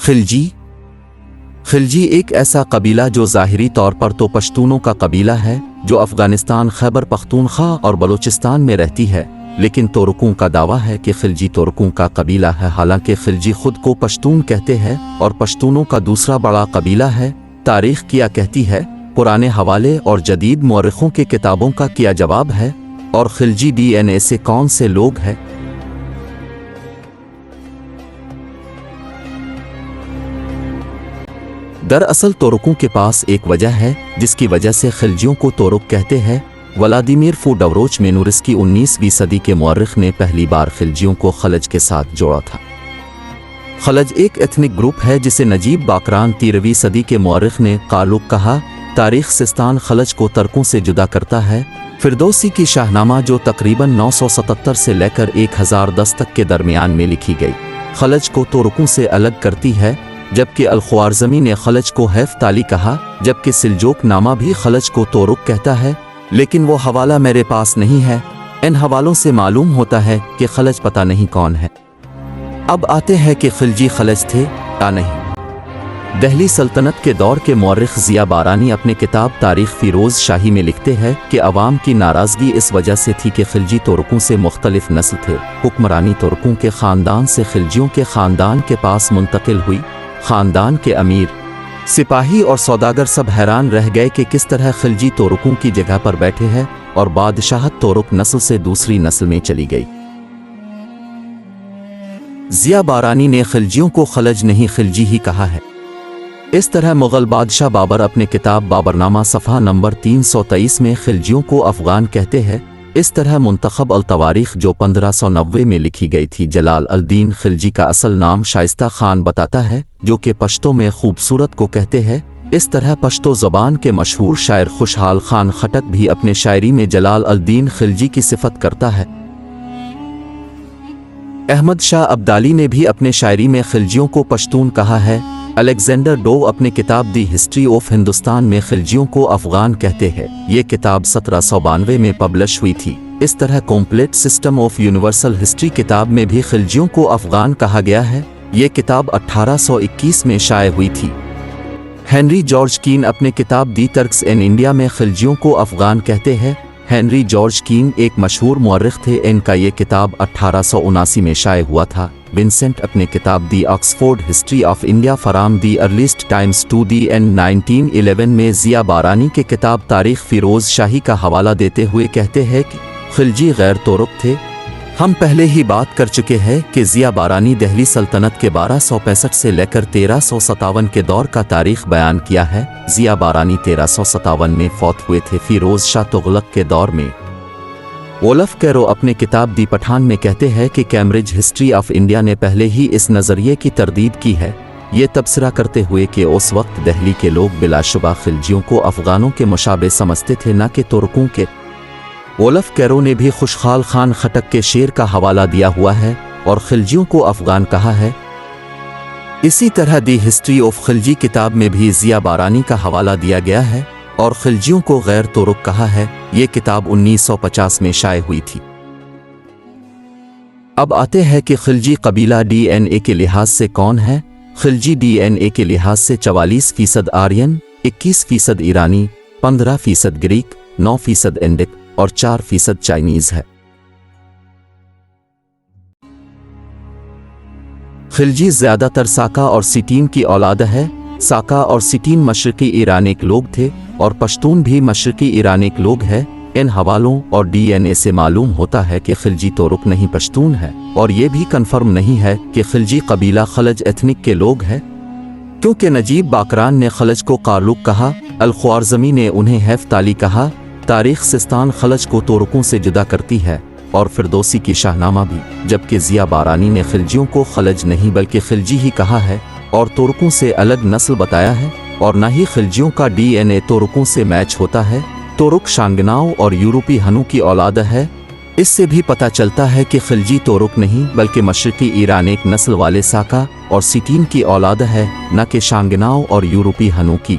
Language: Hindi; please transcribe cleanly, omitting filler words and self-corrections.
खिलजी। खिलजी एक ऐसा कबीला जो ज़ाहिरी तौर पर तो पश्तूनों का कबीला है जो अफ़गानिस्तान, खैबर पख्तूनख्वा और बलूचिस्तान में रहती है, लेकिन तुर्कों का दावा है कि खिलजी तुर्कों का कबीला है। हालांकि खिलजी खुद को पश्तून कहते हैं और पश्तूनों का दूसरा बड़ा कबीला है। तारीख क्या कहती है, पुराने हवाले और जदीद मौरखों के किताबों का क्या जवाब है, और खिलजी DNA से कौन से लोग हैं? दरअसल तुर्कों के पास एक वजह है जिसकी वजह से खिलजियों को तुर्क कहते हैं। व्लादिमीर फुडवरोचमेनुरिस्की 19वीं सदी के मौरख ने पहली बार खिलजियों को खलज के साथ जोड़ा था। खलज एक एथनिक ग्रुप है जिसे नजीब बाकरान 13वीं सदी के मौरख ने कालुक कहा। तारीख सिस्तान खलज को तुर्कों से जुदा करता है। फिरदौसी की शाहनामा जो तकरीबन 977 से लेकर 1010 तक के दरमियान में लिखी गई, खलज को तुर्कों से अलग करती है, जबकि अल-ख्वारज़मी ने खलज को हेफ्ताली कहा, जबकि सिलजोक नामा भी खलज को तुर्क कहता है, लेकिन वो हवाला मेरे पास नहीं है। इन हवालों से मालूम होता है कि खलज पता नहीं कौन है। अब आते हैं कि खिलजी खलज थे या नहीं। दिल्ली सल्तनत के दौर के मौरख ज़िया बारानी अपने किताब तारीख फ़िरोज़ शाही में लिखते हैं कि अवाम की नाराज़गी इस वजह से थी कि खिलजी तुर्कों से मुख्तलिफ नस्ल थे। हुक्मरानी तुर्कों के ख़ानदान से खिलजियों के ख़ानदान के पास मुंतकिल हुई। ख़ानदान के अमीर, सिपाही और सौदागर सब हैरान रह गए कि किस तरह खिलजी तुर्कों की जगह पर बैठे हैं, और बादशाहत तुर्क नस्ल से दूसरी नस्ल में चली गई। ज़िया बारानी ने खिलजियों को खलज नहीं खिलजी ही कहा है। इस तरह मुग़ल बादशाह बाबर अपने किताब बाबरनामा सफ़हा नंबर 323 में खिलजियों को अफ़गान कहते हैं। इस तरह मुंतखब अल-तवारीख़ जो 1590 में लिखी गई थी, जलाल अल-दीन खिलजी का असल नाम शाइस्ता खान बताता है, जो कि पश्तो में खूबसूरत को कहते हैं। इस तरह पश्तो ज़बान के मशहूर शायर खुशहाल खान खटक भी अपने शायरी में जलाल अल-दीन खिलजी की सिफत करता है। अहमद शाह अब्दाली ने भी अपने शायरी में खिलजियों को पश्तून कहा है। अलेक्जेंडर डोव अपने किताब दी हिस्ट्री ऑफ हिंदुस्तान में खिलजियों को अफ़गान कहते हैं। ये किताब 1792 में पब्लिश हुई थी। इस तरह complete system of universal history किताब में भी खिलजियों को अफ़गान कहा गया है। ये किताब 1821 में शाये हुई थी। हेनरी जॉर्ज कीन अपने किताब दी टर्क्स इन इंडिया में खिलजियों को अफ़गान कहते हैं। हेनरी जॉर्ज कीन एक मशहूर मौरख थे। इनका ये किताब 1879 में शाये हुआ था। विंसेंट अपने किताब the Oxford History of India from the earliest times to the end 1911 में ज़िया बारानी के किताब तारीख फ़िरोज़ शाही का हवाला देते हुए कहते हैं कि खिलजी गैर तुर्क थे। हम पहले ही बात कर चुके हैं कि ज़िया बारानी दिल्ली सल्तनत के 1265 से लेकर 1357 के दौर का तारीख बयान किया है। ज़िया बारानी 1357 में फौत हुए थे, फ़िरोज़ शाह तुगलक के दौर में। वोल्फ कैरो अपने किताब दी पठान में कहते हैं कि कैम्ब्रिज हिस्ट्री ऑफ इंडिया ने पहले ही इस नज़रिए की तरदीद की है, ये तबसरा करते हुए कि उस वक्त दिल्ली के लोग बिलाशुबा खिलजियों को अफ़गानों के मुशाबे समझते थे, न कि तुर्कों के। वोल्फ कैरो ने भी खुशहाल खान खटक के शेर का हवाला दिया हुआ है और खिलजियों को अफ़गान कहा है। इसी तरह दी हिस्ट्री ऑफ खिलजी किताब में भी ज़िया बारानी का हवाला दिया गया है और खिलजियों को गैर तुर्क कहा है। ये किताब 1950 में शाये हुई थी। अब आते हैं कि खिलजी कबीला DNA के लिहाज से कौन है। खिलजी DNA के लिहाज से 44% आर्यन, 21% ईरानी, 15% ग्रीक, 9% इंडिक और 4% चाइनीज है। खिलजी ज़्यादातर साका और सिटीन की औलाद है। साका और सिटीन मशरकी ईरानिक लोग थे और पश्तून भी मशरकी ईरानिक लोग हैं। इन हवालों और DNA से मालूम होता है कि खिलजी तुर्क नहीं पश्तून है, और ये भी कन्फर्म नहीं है कि खिलजी कबीला खलज एथनिक के लोग हैं, क्योंकि नजीब बाकरान ने खलज को कालुक कहा, अल-ख्वारज़मी ने उन्हें हेफ्ताली कहा। तारीख सिस्तान खलज को तुर्कों से जुदा करती है और फिरदौसी की शाहनामा भी, जबकि ज़िया बारानी ने खिलजियों को खलज नहीं बल्कि खिलजी ही कहा है और तुर्कों से अलग नस्ल बताया है, और न ही खिलजियों का DNA तुर्कों से मैच होता है। तुर्क शांगनाओ और यूरोपी हनु की औलाद है। इससे भी पता चलता है कि खिलजी तुर्क नहीं बल्कि मशरकी ईरानिक नस्ल वाले साका और सिटीन की औलाद है, न कि शांगनाओ और यूरोपी हनु की।